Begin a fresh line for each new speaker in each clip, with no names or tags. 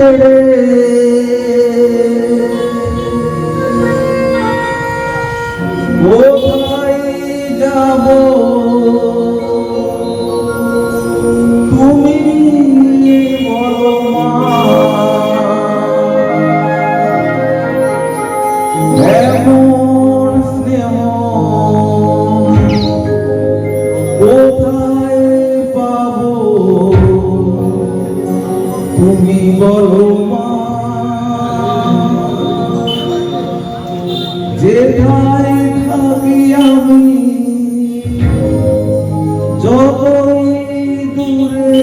ছেড়ে কোথায় যাব তুমি বলো মা, এমন স্নেহ কোথায় পাবো তুমি বলো মা, যেথায় থাকি আমি যতই দূরে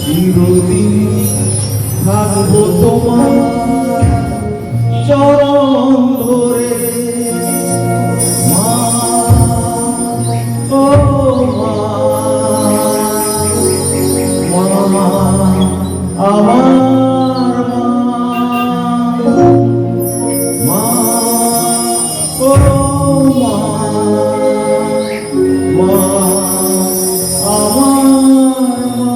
চিরদিন থাকবো তোমার চরণ ধরে মা, ও মা, মা আমার মা, ও মা, মা আমার মা।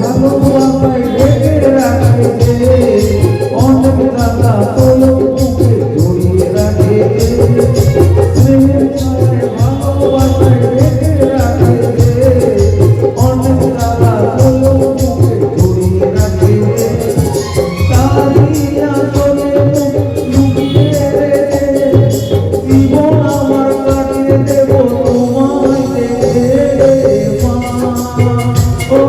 ভালোবাসায় ঢেকে রাখে অনেক দাদা তোর বুকে জড়িয়ে রাখে, ভালোবাসায় ঢেকে রাখে অনেক দাদা তোর বুকে জড়িয়ে রাখে, তারিয়া চলে লুকিয়ে রেখে জীবন আমার কাটিয়ে দেব তোমায় দেখে মা, ও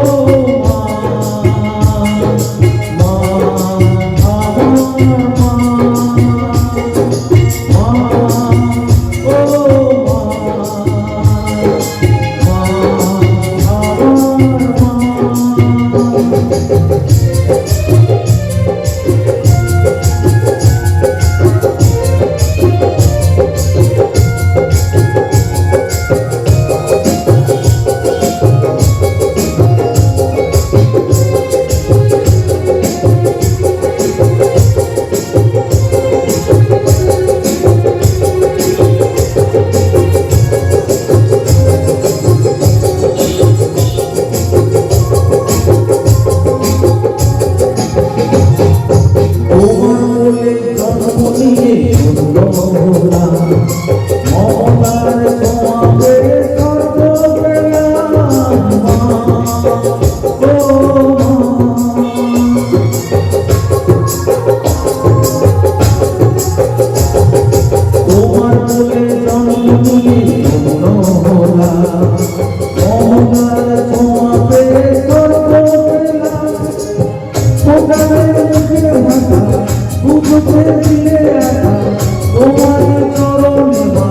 তোমার চরণে মা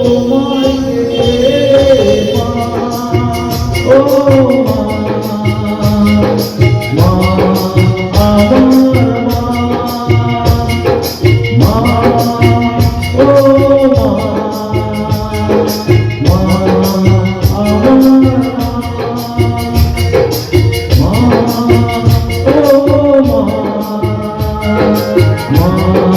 তোমায় দেখে মা, ও মা, মা আমার মা, ও মা, মা আমার মা, ও মা, মা